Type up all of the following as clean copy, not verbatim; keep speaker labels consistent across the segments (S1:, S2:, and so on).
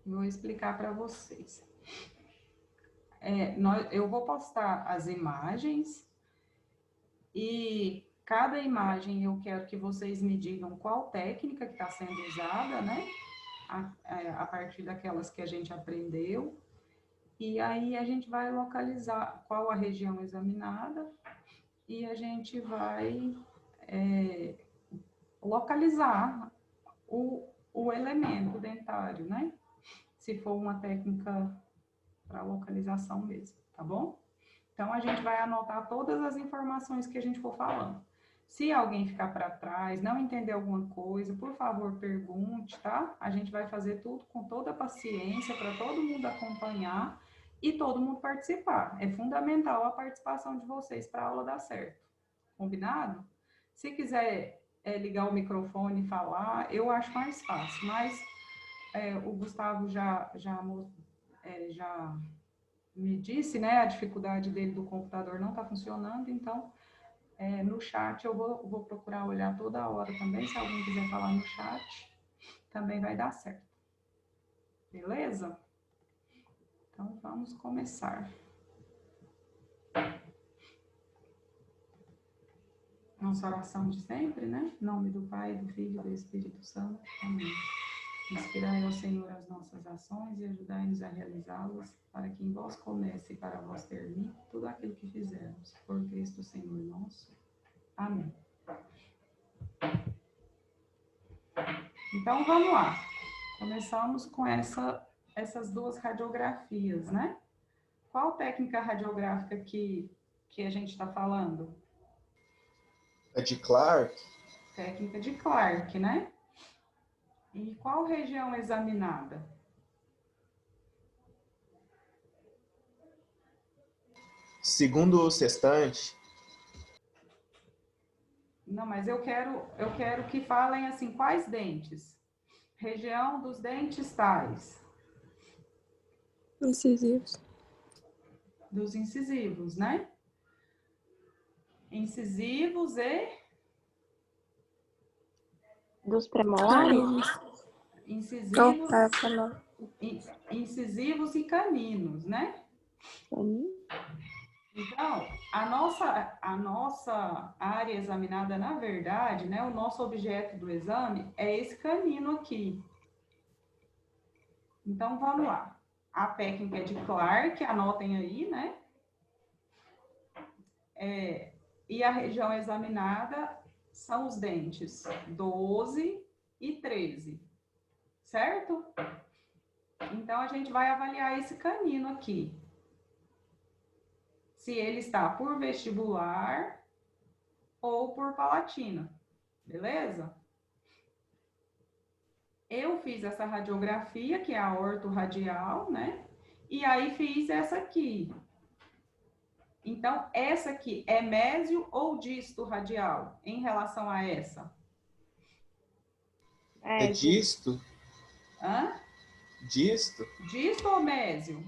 S1: Vou explicar para vocês. Eu vou postar as imagens e cada imagem eu quero que vocês me digam qual técnica que está sendo usada, né? A partir daquelas que a gente aprendeu. E aí a gente vai localizar qual a região examinada e a gente vai localizar o elemento dentário, né? Se for uma técnica para localização mesmo, tá bom? Então, a gente vai anotar todas as informações que a gente for falando. Se alguém ficar para trás, não entender alguma coisa, por favor, pergunte, tá? A gente vai fazer tudo com toda a paciência para todo mundo acompanhar e todo mundo participar. É fundamental a participação de vocês para a aula dar certo. Combinado? Se quiser ligar o microfone e falar, eu acho mais fácil, mas o Gustavo já me disse, né, a dificuldade dele do computador não está funcionando, então no chat eu vou procurar olhar toda hora também, se alguém quiser falar no chat, também vai dar certo. Beleza? Então vamos começar. Nossa oração de sempre, né? Em nome do Pai, do Filho e do Espírito Santo. Amém. Inspirai, ó Senhor, as nossas ações e ajudai-nos a realizá-las, para que em vós comece e para vós termine tudo aquilo que fizermos. Por Cristo, Senhor nosso. Amém. Então, vamos lá. Começamos com essas duas radiografias, né? Qual técnica radiográfica que a gente está falando?
S2: A de Clark?
S1: Técnica de Clark, né? E qual região examinada?
S2: Segundo o sextante.
S1: Não, mas eu quero que falem assim, quais dentes? Região dos dentes tais.
S3: Incisivos.
S1: Dos incisivos, né? Incisivos e...
S4: Dos premolares?
S1: Incisivos,
S3: Falar.
S1: incisivos e caninos, né?
S4: Sim.
S1: Então, a nossa área examinada, na verdade, né, o nosso objeto do exame é esse canino aqui. Então, vamos lá. A técnica é de Clark, anotem aí, né? E a região examinada são os dentes 12 e 13, certo? Então, a gente vai avaliar esse canino aqui. Se ele está por vestibular ou por palatina, beleza? Eu fiz essa radiografia, que é a ortorradial, né? E aí fiz essa aqui. Então, essa aqui é mésio ou disto radial em relação a essa?
S2: É disto?
S1: Hã?
S2: Disto?
S1: Disto ou mésio?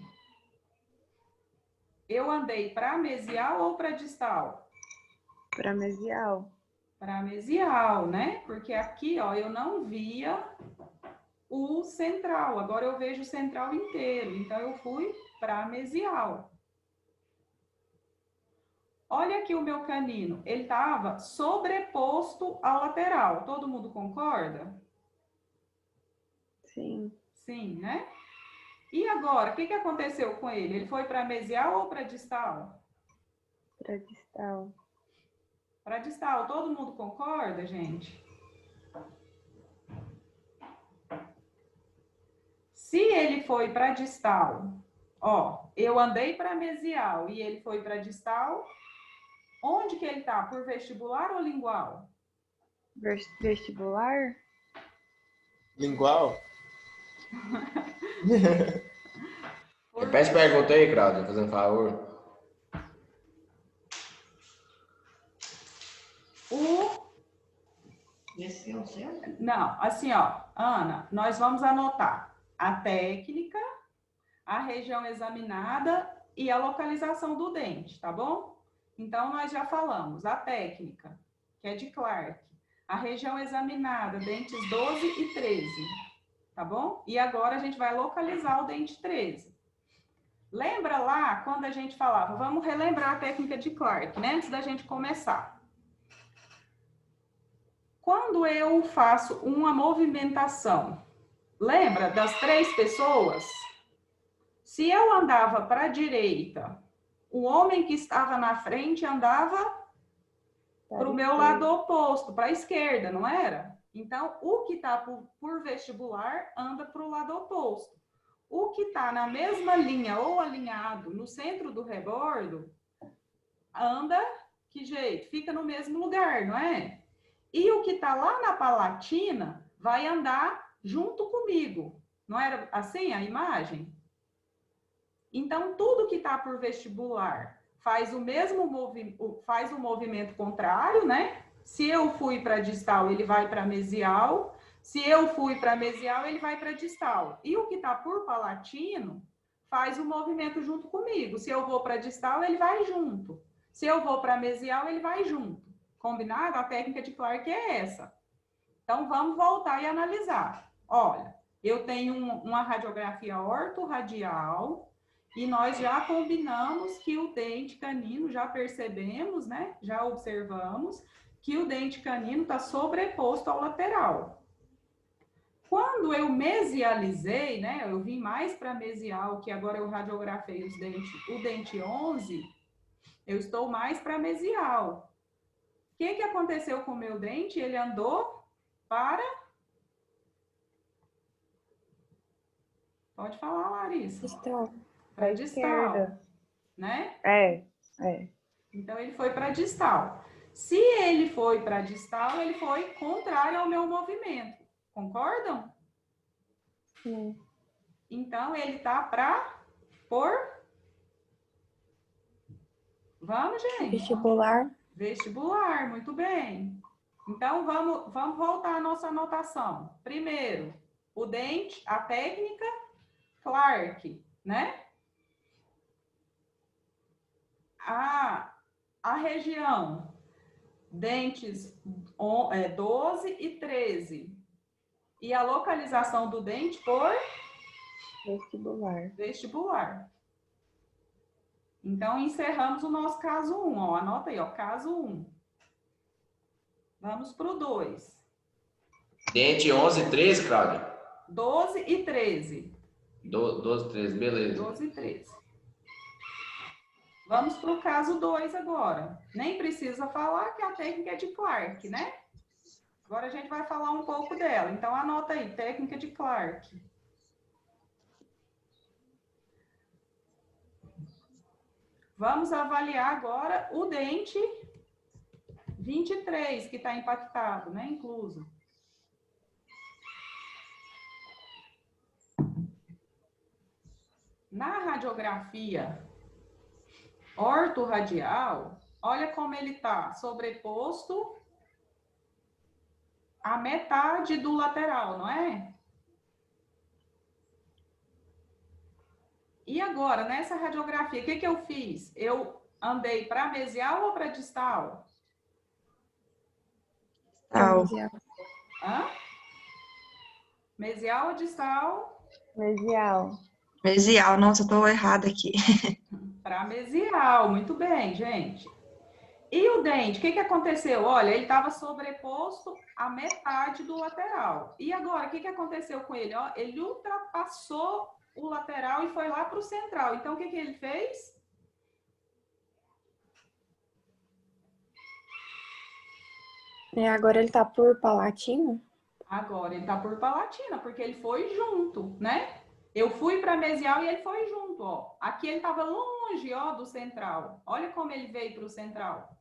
S1: Eu andei para mesial ou para distal?
S4: Para mesial.
S1: Para mesial, né? Porque aqui, ó, eu não via o central. Agora eu vejo o central inteiro. Então, eu fui para mesial. Olha aqui o meu canino. Ele estava sobreposto à lateral. Todo mundo concorda?
S4: Sim.
S1: Sim, né? E agora, o que aconteceu com ele? Ele foi para mesial ou para distal?
S4: Para distal.
S1: Para distal. Todo mundo concorda, gente? Se ele foi para distal, ó, eu andei para mesial e ele foi para distal, onde que ele tá? Por vestibular ou lingual?
S4: Vestibular?
S2: Lingual?
S5: Repete a pergunta aí, Cláudio, fazendo favor.
S6: Esse é o seu?
S1: Não, assim, ó, Ana, nós vamos anotar a técnica, a região examinada e a localização do dente, tá bom? Então, nós já falamos a técnica, que é de Clark, a região examinada, dentes 12 e 13, tá bom? E agora a gente vai localizar o dente 13. Lembra lá quando a gente falava, vamos relembrar a técnica de Clark, né? Antes da gente começar. Quando eu faço uma movimentação, lembra das 3 pessoas? Se eu andava para a direita, o homem que estava na frente andava para o meu lado oposto, para a esquerda, não era? Então, o que está por vestibular anda para o lado oposto. O que está na mesma linha ou alinhado no centro do rebordo, anda, que jeito? Fica no mesmo lugar, não é? E o que está lá na palatina vai andar junto comigo. Não era assim a imagem? Então, tudo que está por vestibular faz o mesmo faz o movimento contrário, né? Se eu fui para distal, ele vai para mesial. Se eu fui para mesial, ele vai para distal. E o que está por palatino faz o movimento junto comigo. Se eu vou para distal, ele vai junto. Se eu vou para mesial, ele vai junto. Combinado? A técnica de Clark é essa. Então, vamos voltar e analisar. Olha, eu tenho uma radiografia ortorradial e nós já combinamos que o dente canino, já percebemos, né? Já observamos que o dente canino está sobreposto ao lateral. Quando eu mesializei, né? Eu vim mais para mesial, que agora eu radiografei o dente 11, eu estou mais para mesial. O que aconteceu com o meu dente? Ele andou para... Pode falar, Larissa.
S4: Distal.
S1: Para
S4: esquerda.
S1: distal, né?
S4: É.
S1: Então, ele foi para distal. Se ele foi para distal, ele foi contrário ao meu movimento. Concordam?
S4: Sim.
S1: Então, ele tá para por... Vamos, gente.
S4: Vestibular.
S1: Vestibular, muito bem. Então, vamos voltar à nossa anotação. Primeiro, o dente, a técnica Clark, né? A região, dentes 12 e 13. E a localização do dente por vestibular. Então, encerramos o nosso caso 1. Ó, anota aí, ó, caso 1. Vamos para o 2.
S5: Dente 11 e 13, Cláudio?
S1: 12 e 13.
S5: 12 e 13, beleza.
S1: 12 e 13. Vamos para o caso 2 agora. Nem precisa falar que a técnica é de Clark, né? Agora a gente vai falar um pouco dela. Então, anota aí, técnica de Clark. Vamos avaliar agora o dente 23, que está impactado, né? Incluso. Na radiografia ortorradial, olha como ele está sobreposto à metade do lateral, não é? E agora, nessa radiografia, o que eu fiz? Eu andei para mesial ou para distal?
S4: Mesial.
S1: Hã? Mesial ou distal?
S3: Mesial, nossa, eu tô errada aqui.
S1: Para mesial, muito bem, gente. E o dente, o que aconteceu? Olha, ele estava sobreposto à metade do lateral. E agora, o que aconteceu com ele? Ó, ele ultrapassou o lateral e foi lá para o central. Então, o que ele fez?
S4: Agora ele tá por palatino?
S1: Agora ele está por palatina, porque ele foi junto, né? Eu fui para mesial e ele foi junto, ó. Aqui ele estava longe, ó, do central. Olha como ele veio para o central.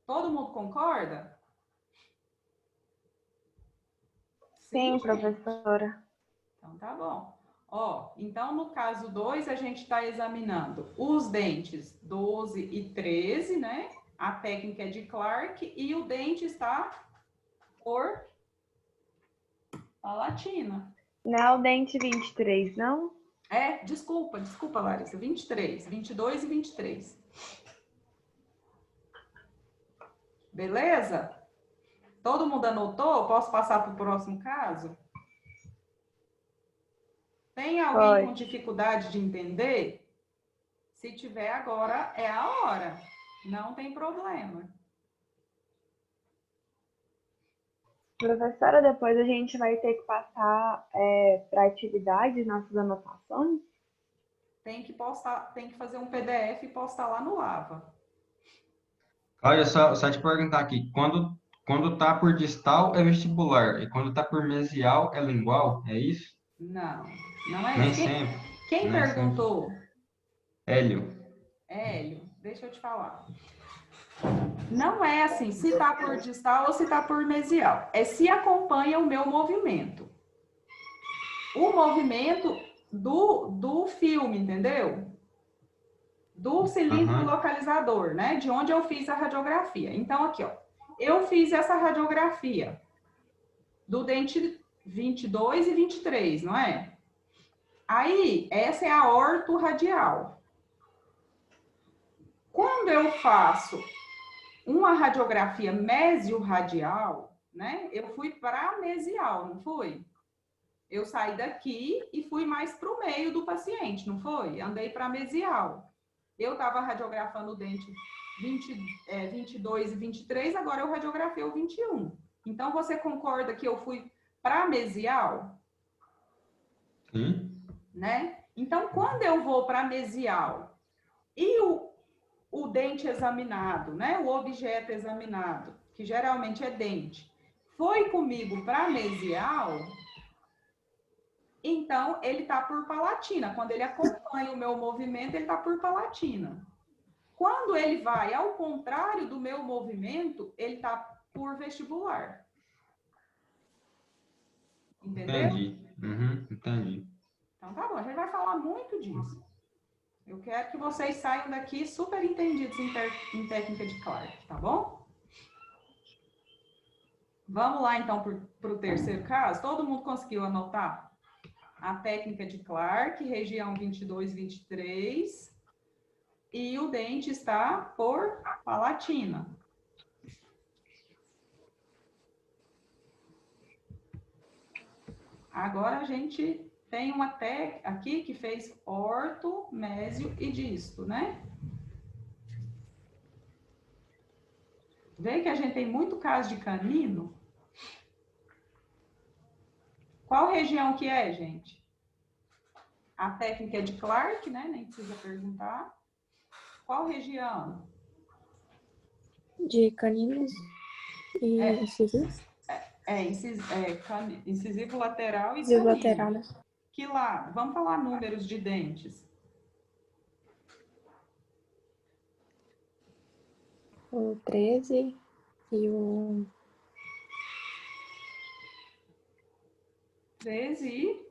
S1: Todo mundo concorda?
S4: Sim, professora.
S1: Então, tá bom. Ó, então, no caso 2, a gente está examinando os dentes 12 e 13, né? A técnica é de Clark e o dente está por palatina.
S4: Não é o dente 23, não?
S1: Desculpa, Larissa. 23, 22 e 23. Beleza? Todo mundo anotou? Posso passar para o próximo caso? Tem alguém com
S4: Pode.
S1: dificuldade de entender? Se tiver agora, é a hora. Não tem problema.
S4: Professora, depois a gente vai ter que passar para atividades nossas anotações?
S1: Tem que postar, tem que fazer um PDF e postar lá no Lava.
S3: Olha, só te perguntar aqui, quando tá por distal é vestibular, e quando tá por mesial é lingual, é isso?
S1: Não, não é
S3: Nem
S1: isso.
S3: sempre,
S1: Quem
S3: nem sempre.
S1: perguntou?
S3: Hélio.
S1: Hélio, deixa eu te falar. Não é assim, se tá por distal ou se tá por mesial. É se acompanha o meu movimento. O movimento do filme, entendeu? Do cilindro
S3: Aham.
S1: localizador, né? De onde eu fiz a radiografia. Então, aqui, ó. Eu fiz essa radiografia do dente 22 e 23, não é? Aí, essa é a ortorradial. Quando eu faço uma radiografia mesiorradial, né? Eu fui para mesial, não foi? Eu saí daqui e fui mais para o meio do paciente, não foi? Andei para mesial. Eu estava radiografando o dente 22 e 23, agora eu radiografei o 21. Então, você concorda que eu fui para mesial?
S3: Sim.
S1: Né? Então, quando eu vou para mesial e o dente examinado, né? O objeto examinado, que geralmente é dente, foi comigo para mesial, então ele está por palatina. Quando ele acompanha o meu movimento, ele está por palatina. Quando ele vai ao contrário do meu movimento, ele está por vestibular. Entendeu?
S3: Entendi. Uhum, entendi.
S1: Então tá bom, a gente vai falar muito disso. Eu quero que vocês saiam daqui super entendidos em técnica de Clark, tá bom? Vamos lá, então, para o terceiro caso. Todo mundo conseguiu anotar? A técnica de Clark, região 22, 23. E o dente está por palatina. Agora a gente tem uma técnica aqui que fez orto, mésio e disto, né? Vê que a gente tem muito caso de canino. Qual região que é, gente? A técnica é de Clark, né? Nem precisa perguntar. Qual região?
S4: De caninos e incisivos?
S1: Incisivo lateral e
S4: Incisivo
S1: canino.
S4: lateral, né?
S1: Que lado? Vamos falar números de dentes.
S4: O 13 e o
S1: 13 e...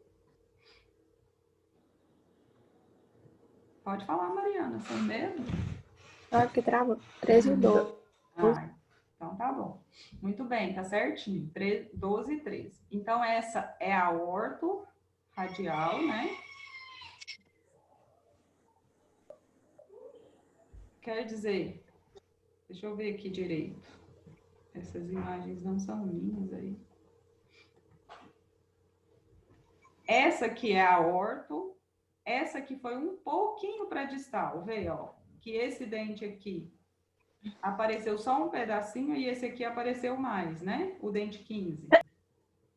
S1: Pode falar, Mariana, sem medo.
S4: Olha que trava. 13 e 12.
S1: Ah, então tá bom. Muito bem, tá certinho. 12 e 13. Então, essa é a ortorradial, né? Quer dizer, deixa eu ver aqui direito. Essas imagens não são minhas aí. Essa aqui é a orto. Essa aqui foi um pouquinho para distal. Vê, ó. Que esse dente aqui apareceu só um pedacinho e esse aqui apareceu mais, né? O dente 15.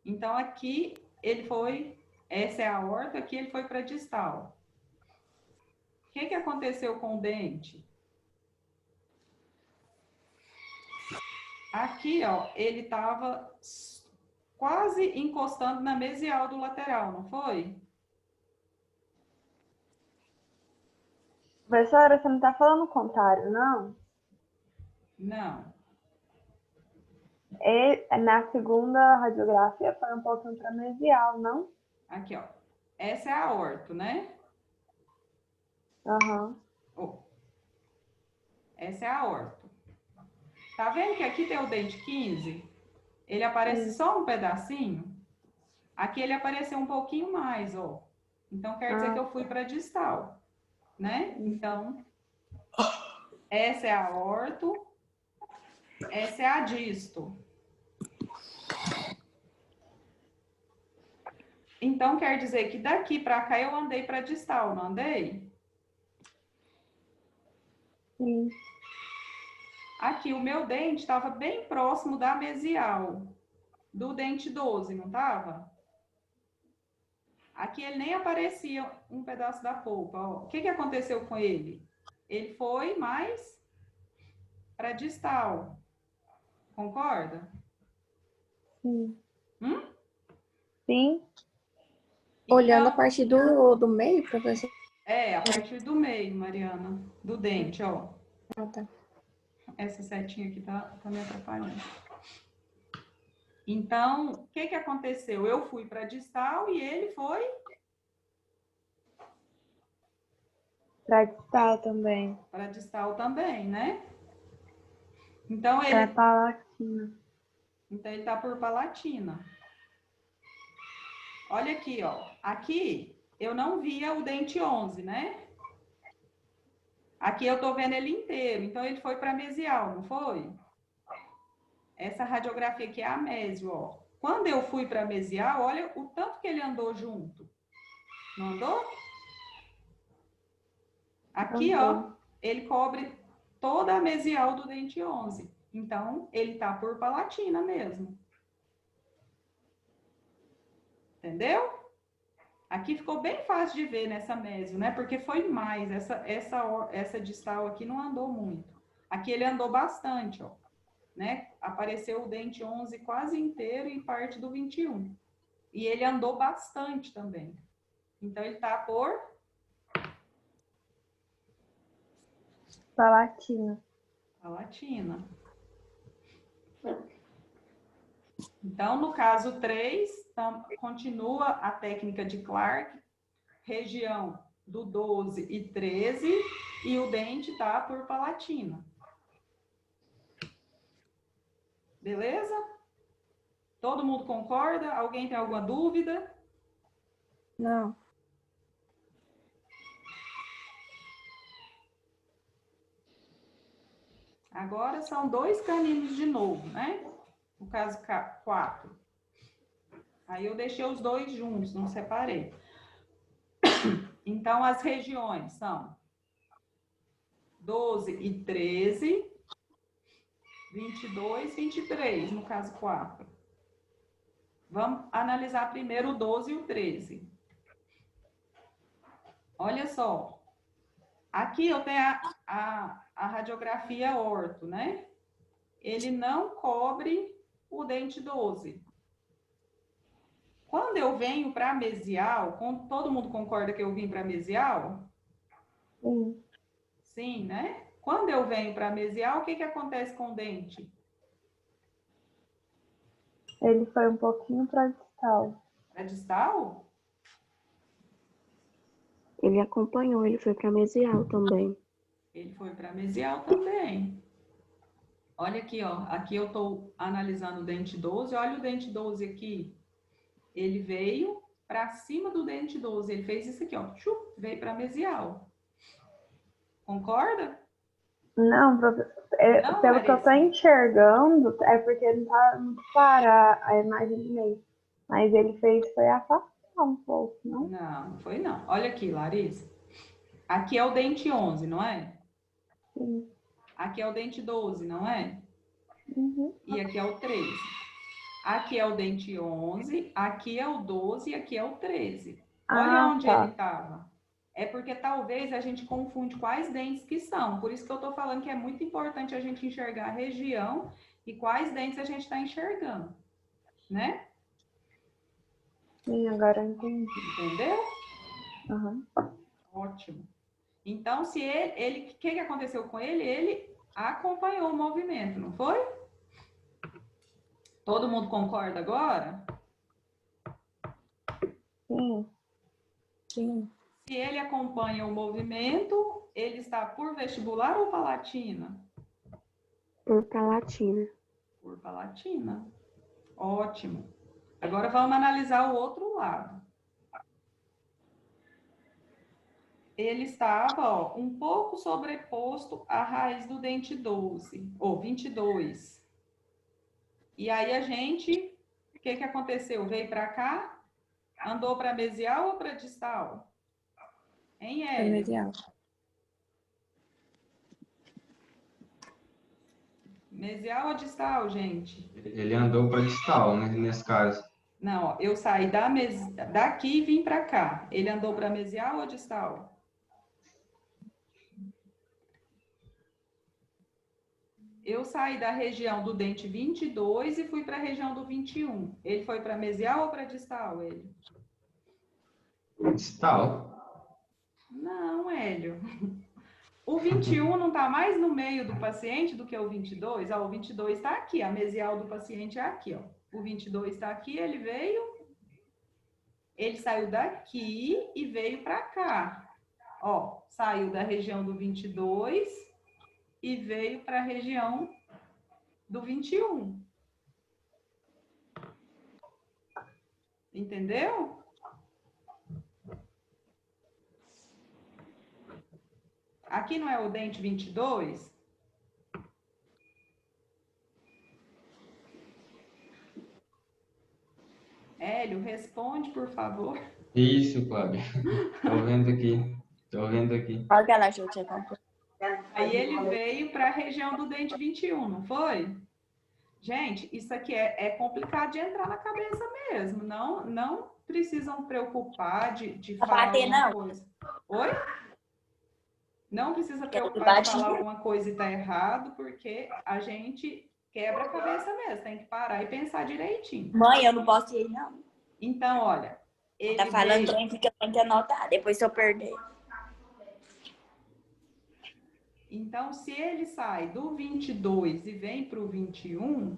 S1: Então, aqui ele foi... Essa é a aorta, aqui ele foi para distal. O que aconteceu com o dente? Aqui, ó, ele estava quase encostando na mesial do lateral, não foi?
S4: Professora, você não está falando o contrário, não?
S1: Não.
S4: Na segunda radiografia foi um pouquinho para mesial, não?
S1: Aqui, ó. Essa é a orto, né?
S4: Aham.
S1: Oh. Essa é a orto. Tá vendo que aqui tem o dente 15? Ele aparece só um pedacinho. Aqui ele apareceu um pouquinho mais, ó. Então, quer dizer que eu fui para distal, né? Então, essa é a orto, essa é a disto. Então, quer dizer que daqui para cá eu andei para distal, não andei?
S4: Sim.
S1: Aqui, o meu dente estava bem próximo da mesial, do dente 12, não estava? Aqui ele nem aparecia um pedaço da polpa. Ó. O que aconteceu com ele? Ele foi mais para distal. Concorda?
S4: Sim.
S1: Hum?
S4: Sim.
S6: Olhando a
S1: Então,
S6: partir do meio, professor.
S1: a partir do meio, Mariana, do dente, ó.
S6: Ah, tá.
S1: Essa setinha aqui tá me atrapalhando. Então, o que aconteceu? Eu fui para distal e ele foi
S4: Pra distal também.
S1: para distal também, né? Então,
S4: Pra
S1: ele
S4: palatina.
S1: tá por palatina. Olha aqui, ó. Aqui eu não via o dente 11, né? Aqui eu tô vendo ele inteiro. Então, ele foi para mesial, não foi? Essa radiografia aqui é a mésio, ó. Quando eu fui para mesial, olha o tanto que ele andou junto. Não andou? Aqui, ó, ele cobre toda a mesial do dente 11. Então, ele tá por palatina mesmo. Entendeu? Aqui ficou bem fácil de ver nessa mésio, né? Porque foi mais. Essa distal aqui não andou muito. Aqui ele andou bastante, ó. Né? Apareceu o dente 11 quase inteiro e parte do 21. E ele andou bastante também. Então, ele tá por
S4: Palatina.
S1: palatina. Então, no caso 3, continua a técnica de Clark, região do 12 e 13, e o dente tá por palatina. Beleza? Todo mundo concorda? Alguém tem alguma dúvida?
S6: Não.
S1: Agora são 2 caninos de novo, né? No caso 4. Aí eu deixei os 2 juntos, não separei. Então, as regiões são 12 e 13, 22, 23, no caso 4. Vamos analisar primeiro o 12 e o 13. Olha só. Aqui eu tenho a radiografia orto, né? Ele não cobre o dente 12. Quando eu venho para mesial, todo mundo concorda que eu vim para mesial?
S4: Sim.
S1: Sim, né? Quando eu venho para mesial, o que acontece com o dente?
S4: Ele foi um pouquinho pra distal.
S1: Para distal?
S6: Ele acompanhou, ele foi para mesial também.
S1: Ele foi para mesial também. Olha aqui, ó. Aqui eu estou analisando o dente 12. Olha o dente 12 aqui. Ele veio para cima do dente 12. Ele fez isso aqui, ó. Veio para mesial. Concorda?
S4: Não, professor.
S1: Não,
S4: Pelo que eu tô
S1: Larissa.
S4: enxergando, é porque não tá muito clara a imagem do meio. Mas ele foi afastar um pouco, não?
S1: Não, foi não. Olha aqui, Larissa. Aqui é o dente 11, não é?
S4: Sim.
S1: Aqui é o dente 12, não é?
S4: Uhum.
S1: E aqui é o 13. Aqui é o dente 11, aqui é o 12 e aqui é o 13. Olha onde
S4: tá.
S1: ele estava. É porque talvez a gente confunde quais dentes que são. Por isso que eu estou falando que é muito importante a gente enxergar a região e quais dentes a gente está enxergando. Né?
S4: Sim, agora eu entendi.
S1: Entendeu?
S4: Uhum.
S1: Ótimo. Então, se o que aconteceu com ele? Ele acompanhou o movimento, não foi? Todo mundo concorda agora?
S4: Sim.
S6: Sim.
S1: Se ele acompanha o movimento, ele está por vestibular ou palatina?
S6: Por palatina.
S1: Por palatina. Ótimo. Agora vamos analisar o outro lado. Ele estava, ó, um pouco sobreposto à raiz do dente 12, ou 22. E aí a gente, o que aconteceu? Veio para cá, Andou para mesial ou para distal? Hein,
S6: Pra
S1: Hélio?
S6: mesial.
S1: Mesial ou distal, gente?
S3: Ele andou para distal, né, nesse caso.
S1: Não, ó, eu saí daqui e vim para cá. Ele andou para mesial ou distal? Eu saí da região do dente 22 e fui para a região do 21. Ele foi para mesial ou para distal, ele?
S3: Distal.
S1: Não, Hélio. O 21 não está mais no meio do paciente do que o 22? Ó, o 22 está aqui, a mesial do paciente é aqui, ó. O 22 está aqui, ele saiu daqui e veio para cá. Ó, saiu da região do 22 e veio para a região do 21. Entendeu? Aqui não é o dente 22? Hélio, responde, por favor.
S3: Isso, Cláudia. Tô vendo aqui. Tô vendo aqui.
S7: Qual que ela achou que tinha comprado?
S1: Aí ele veio para a região do dente 21, não foi? Gente, isso aqui é complicado de entrar na cabeça mesmo. Não precisam preocupar de falar
S7: bater,
S1: alguma
S7: não.
S1: coisa. Oi? Não precisa
S7: Quero
S1: preocupar de
S7: bater.
S1: falar alguma coisa e tá errado, porque a gente quebra a cabeça mesmo. Tem que parar e pensar direitinho.
S7: Mãe, eu não posso ir, não.
S1: Então, olha. Ele
S7: Tá falando
S1: veio...
S7: trem que eu tenho que anotar, depois se eu perder.
S1: Então, se ele sai do 22 e vem para o 21,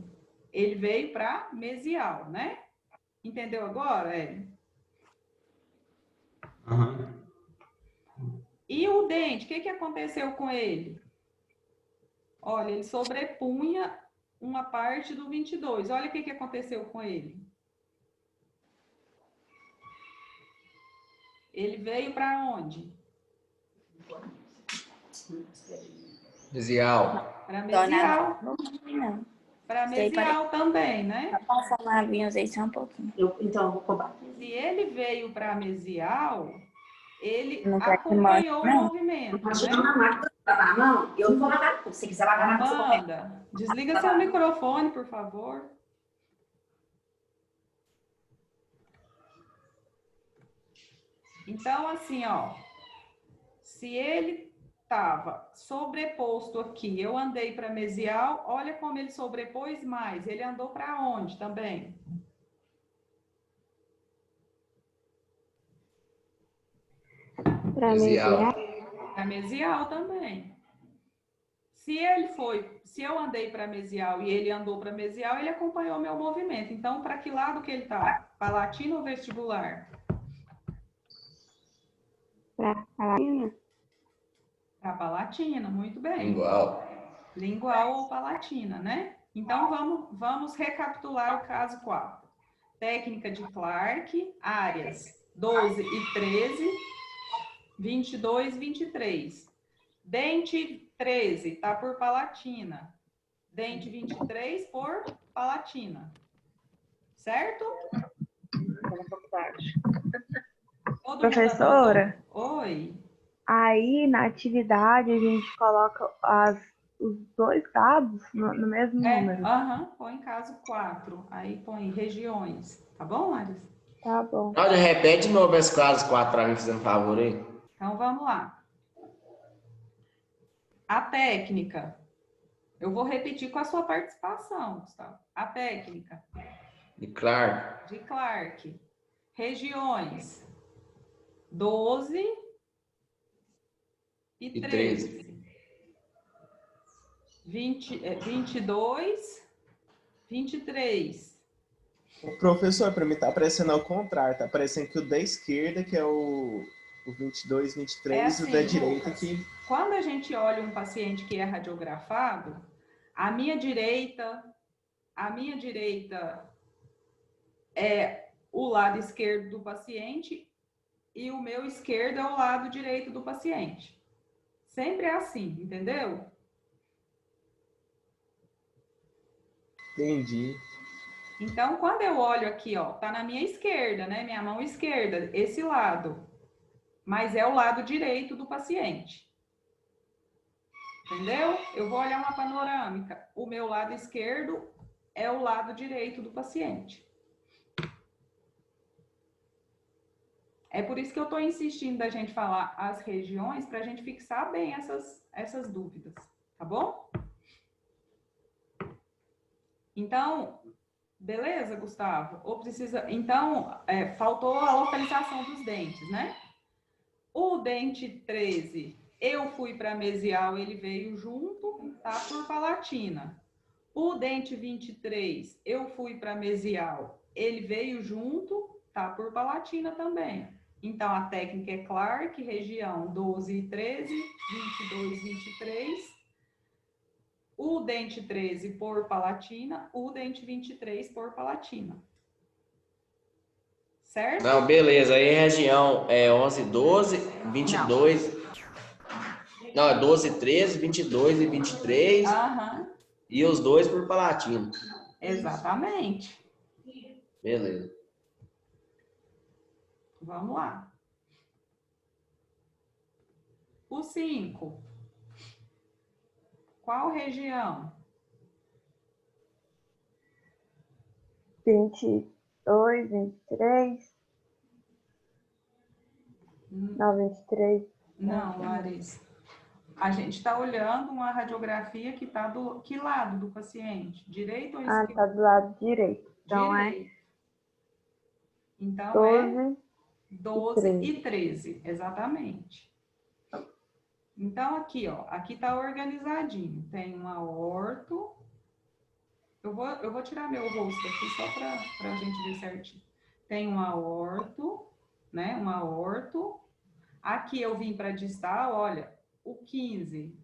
S1: ele veio para mesial, né? Entendeu agora, Hélio?
S3: Aham.
S1: E o dente, o que aconteceu com ele? Olha, ele sobrepunha uma parte do 22. Olha o que aconteceu com ele. Ele veio para onde?
S5: Mesial.
S1: Para
S7: Dona,
S1: mesial.
S7: não.
S1: Para
S7: Sei,
S1: mesial também, né?
S7: Passa uma vinha, usei só um pouquinho.
S8: Então, vou roubar.
S1: Se ele veio para mesial, ele
S7: Não quer que
S1: acompanhou o
S7: mostre, não.
S1: movimento,
S8: Tá
S1: né?
S8: chegando na máquina, lavar a mão? Eu não vou lavar, não. Se você quiser lavar na mão, você vai.
S1: Amanda, desliga seu microfone, por favor. Então, assim, ó, se ele estava sobreposto aqui, eu andei para mesial, olha como ele sobrepôs mais. Ele andou para onde também?
S6: Pra
S5: Mesial.
S6: mesial.
S1: Para mesial também. Se eu andei para mesial e ele andou para mesial, ele acompanhou meu movimento. Então, para que lado que ele tá? Palatino ou vestibular?
S6: Pra palatina.
S1: Para palatina, muito bem.
S5: Lingual.
S1: Lingual ou palatina, né? Então, vamos recapitular o caso 4. Técnica de Clark, áreas 12 e 13, 22 e 23. Dente 13 está por palatina. Dente 23 por palatina. Certo? Todo mundo
S4: Professora?
S1: anotou? Oi.
S4: Aí, na atividade, a gente coloca os dois dados no mesmo número.
S1: Põe caso 4. Aí põe regiões. Tá bom, Aris?
S4: Tá bom.
S5: Cláudia, repete de novo esse caso 4 para mim, fazendo um favor aí.
S1: Então, vamos lá. A técnica. Eu vou repetir com a sua participação, Gustavo. A técnica
S5: E Clark.
S1: de Clark. Regiões 12 e 13. 22, 23.
S2: O professor, para mim, tá aparecendo ao contrário. Tá aparecendo que o da esquerda, que é o 22, 23,
S1: É
S2: e
S1: assim,
S2: o da direita,
S1: Lucas,
S2: que...
S1: quando a gente olha um paciente que é radiografado, a minha direita é o lado esquerdo do paciente e o meu esquerdo é o lado direito do paciente. Sempre é assim, entendeu?
S2: Entendi.
S1: Então, quando eu olho aqui, ó, tá na minha esquerda, né? Minha mão esquerda, esse lado. Mas é o lado direito do paciente. Entendeu? Eu vou olhar uma panorâmica. O meu lado esquerdo é o lado direito do paciente. É por isso que eu estou insistindo da gente falar as regiões, para a gente fixar bem essas dúvidas, tá bom? Então, beleza, Gustavo? Ou precisa... Então, faltou a localização dos dentes, né? O dente 13, eu fui para mesial, ele veio junto, tá? Por palatina. O dente 23, eu fui para mesial, ele veio junto, tá? Por palatina também. Então, a técnica é Clark, região 12 e 13, 22, 23. O dente 13 por palatina, o dente 23 por palatina. Certo?
S5: Não, beleza. Aí região é 11, 12, 22. Não, é 12, 13, 22 e 23.
S1: Aham,
S5: E os dois por palatina.
S1: exatamente.
S5: Beleza.
S1: Vamos lá. O 5. Qual região?
S4: 22, 23. Não, 23.
S1: Não, Larissa. A gente está olhando uma radiografia que está do que lado do paciente? Direito ou
S4: Ah,
S1: esquerdo?
S4: tá do lado direito. Então
S1: Direito. Então
S4: 12.
S1: 12 e 13, exatamente. Então, aqui, ó, aqui tá organizadinho. Tem um aorto. Eu vou tirar meu rosto aqui só para a gente ver certinho. Tem um aorto, né? Um aorto. Aqui eu vim para distal, olha, o 15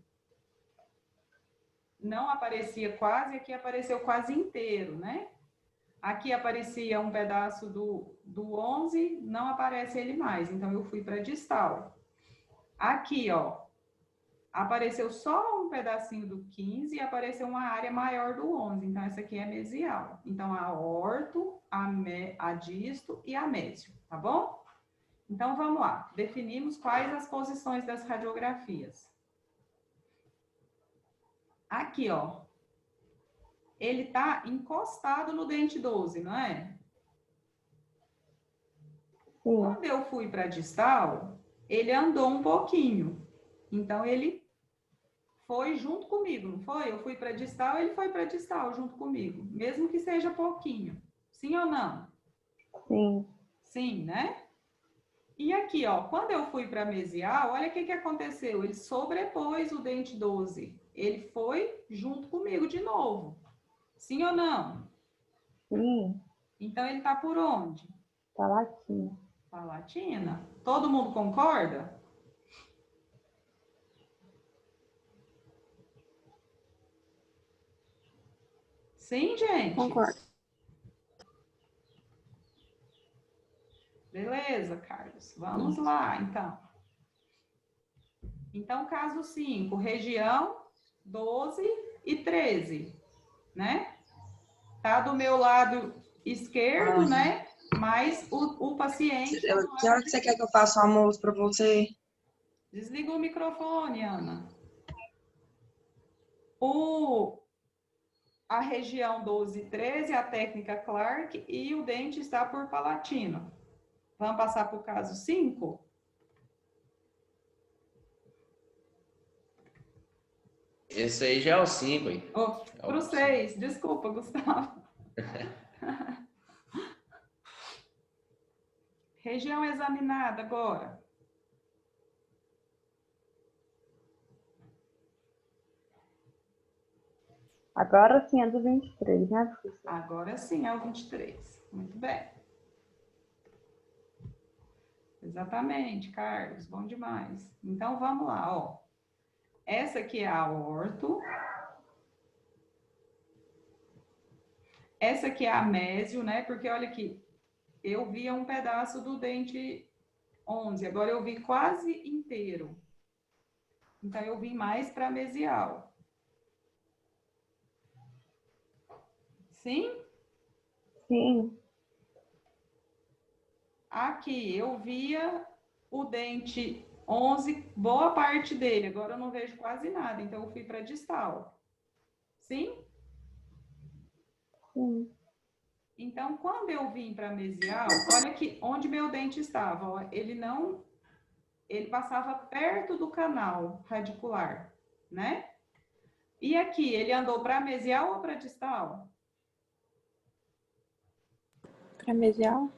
S1: não aparecia quase, aqui apareceu quase inteiro, né? Aqui aparecia um pedaço do 11, não aparece ele mais, então eu fui para distal. Aqui, ó, apareceu só um pedacinho do 15 e apareceu uma área maior do 11, então essa aqui é mesial. Então, a aorto, a disto e a mésio, tá bom? Então, vamos lá. Definimos quais as posições das radiografias. Aqui, ó. Ele tá encostado no dente 12, não é?
S4: Sim.
S1: Quando eu fui para distal, ele andou um pouquinho. Então, ele foi junto comigo, não foi? Eu fui para distal, ele foi para distal junto comigo. Mesmo que seja pouquinho. Sim ou não?
S4: Sim.
S1: Sim, né? E aqui, ó, quando eu fui para mesial, olha o que aconteceu. Ele sobrepôs o dente 12. Ele foi junto comigo de novo. Sim ou não?
S4: Sim.
S1: Então, ele tá por onde?
S4: Palatina.
S1: Palatina. Todo mundo concorda? Sim, gente?
S6: Concordo.
S1: Beleza, Carlos. Vamos lá, então. Então, caso 5, região 12 e 13, né? Tá do meu lado esquerdo, né? Mas o paciente... tá do
S9: Que hora que você quer que eu faça o almoço para você?
S1: Desliga o microfone, Ana. A região 12 e 13, a técnica Clark, e o dente está por palatina. Vamos passar para o caso 5?
S5: Esse aí já é o 5, hein?
S1: Para o 6, desculpa, Gustavo. Região examinada agora.
S4: Agora sim é do 23, né, professor?
S1: Agora sim é o 23. Muito bem. Exatamente, Carlos. Bom demais. Então, vamos lá, ó. Essa aqui é a aorto. Essa aqui é a mésio, né? Porque, olha aqui, eu via um pedaço do dente 11. Agora, eu vi quase inteiro. Então, eu vim mais para mesial. Sim?
S4: Sim.
S1: Aqui, eu via o dente 11, boa parte dele. Agora eu não vejo quase nada, então eu fui para distal. Sim?
S4: Sim.
S1: Então, quando eu vim para mesial, olha aqui onde meu dente estava. Ó, ele passava perto do canal radicular, né? E aqui, ele andou para mesial ou para distal?
S6: Para mesial?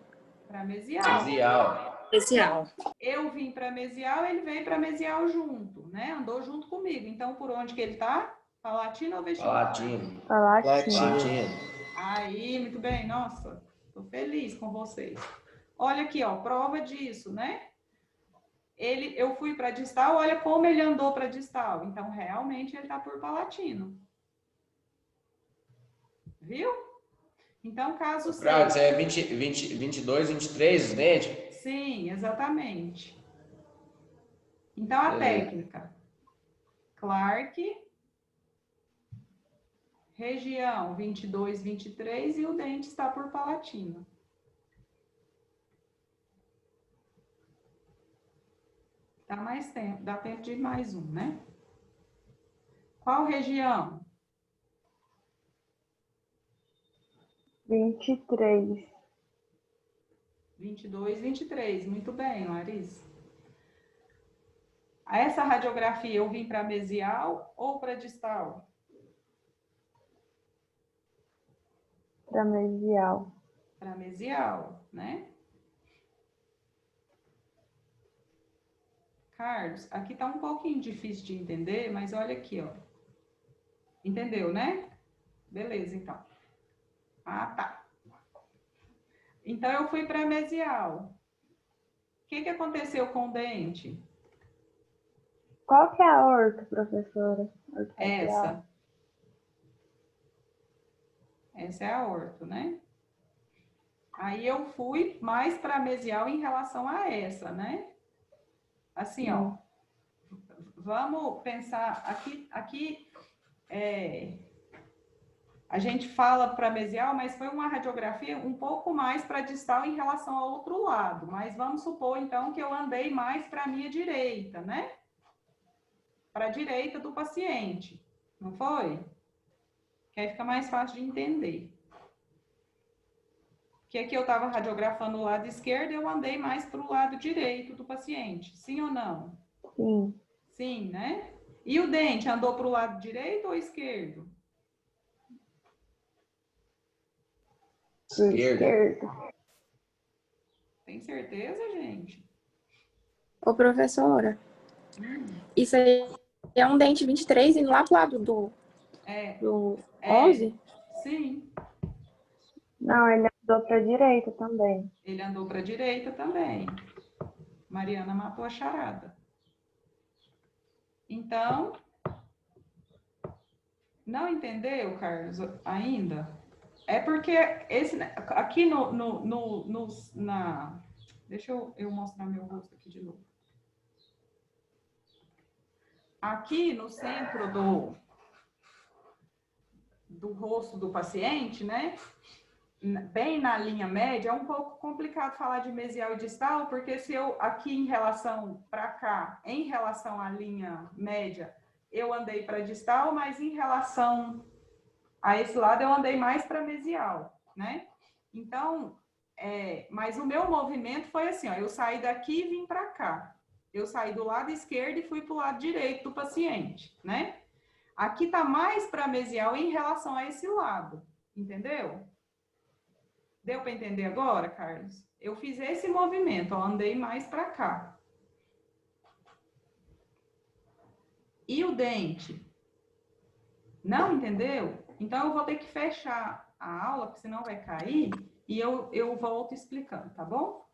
S1: Para mesial.
S5: Mesial.
S8: Especial.
S1: Eu vim para mesial, ele veio para mesial junto, né? Andou junto comigo. Então, por onde que ele tá? Palatino ou vestibular?
S5: Palatino.
S4: Palatino.
S5: Palatino.
S1: Aí, muito bem. Nossa, tô feliz com vocês. Olha aqui, ó, prova disso, né? Eu fui para distal, olha como ele andou para distal. Então, realmente, ele tá por palatino. Viu? Então, caso
S5: Claro,
S1: seja...
S5: você é 22, 23 os dentes?
S1: Sim, exatamente. Então, a técnica. Clark, região 22, 23 e o dente está por palatino. Dá mais tempo, dá tempo de mais um, né? Qual região?
S4: 23.
S1: 22, 23. Muito bem, Larissa. Essa radiografia eu vim para mesial ou para distal?
S4: Para mesial.
S1: Para mesial, né? Carlos, aqui tá um pouquinho difícil de entender, mas olha aqui, ó. Entendeu, né? Beleza, então. Ah, tá. Então, eu fui para mesial. O que aconteceu com o dente?
S4: Qual que é a orto, professora? Orto facial.
S1: Essa. Essa é a orto, né? Aí eu fui mais para mesial em relação a essa, né? Assim, ó. Vamos pensar aqui a gente fala para mesial, mas foi uma radiografia um pouco mais para distal em relação ao outro lado. Mas vamos supor, então, que eu andei mais para a minha direita, né? Para a direita do paciente, não foi? Que aí fica mais fácil de entender. Que aqui eu estava radiografando o lado esquerdo, eu andei mais para o lado direito do paciente. Sim ou não?
S4: Sim.
S1: Sim, né? E o dente andou para o lado direito ou esquerdo?
S5: Esquerda.
S1: Tem certeza, gente?
S6: Ô, professora, isso aí é um dente 23 indo lá pro lado do 11?
S1: Sim.
S4: Não, ele andou para direita também.
S1: Ele andou para direita também. Mariana matou a charada. Então, não entendeu, Carlos, ainda? É porque aqui deixa eu mostrar meu rosto aqui de novo. Aqui no centro do rosto do paciente, né? Bem na linha média, é um pouco complicado falar de mesial e distal, porque se eu aqui em relação para cá, em relação à linha média, eu andei para distal, mas em relação a esse lado eu andei mais para mesial, né? Então, mas o meu movimento foi assim, ó, eu saí daqui e vim para cá. Eu saí do lado esquerdo e fui para o lado direito do paciente, né? Aqui tá mais para mesial em relação a esse lado, entendeu? Deu para entender agora, Carlos? Eu fiz esse movimento, ó, andei mais para cá. E o dente? Não entendeu? Então, eu vou ter que fechar a aula, porque senão vai cair, e eu volto explicando, tá bom?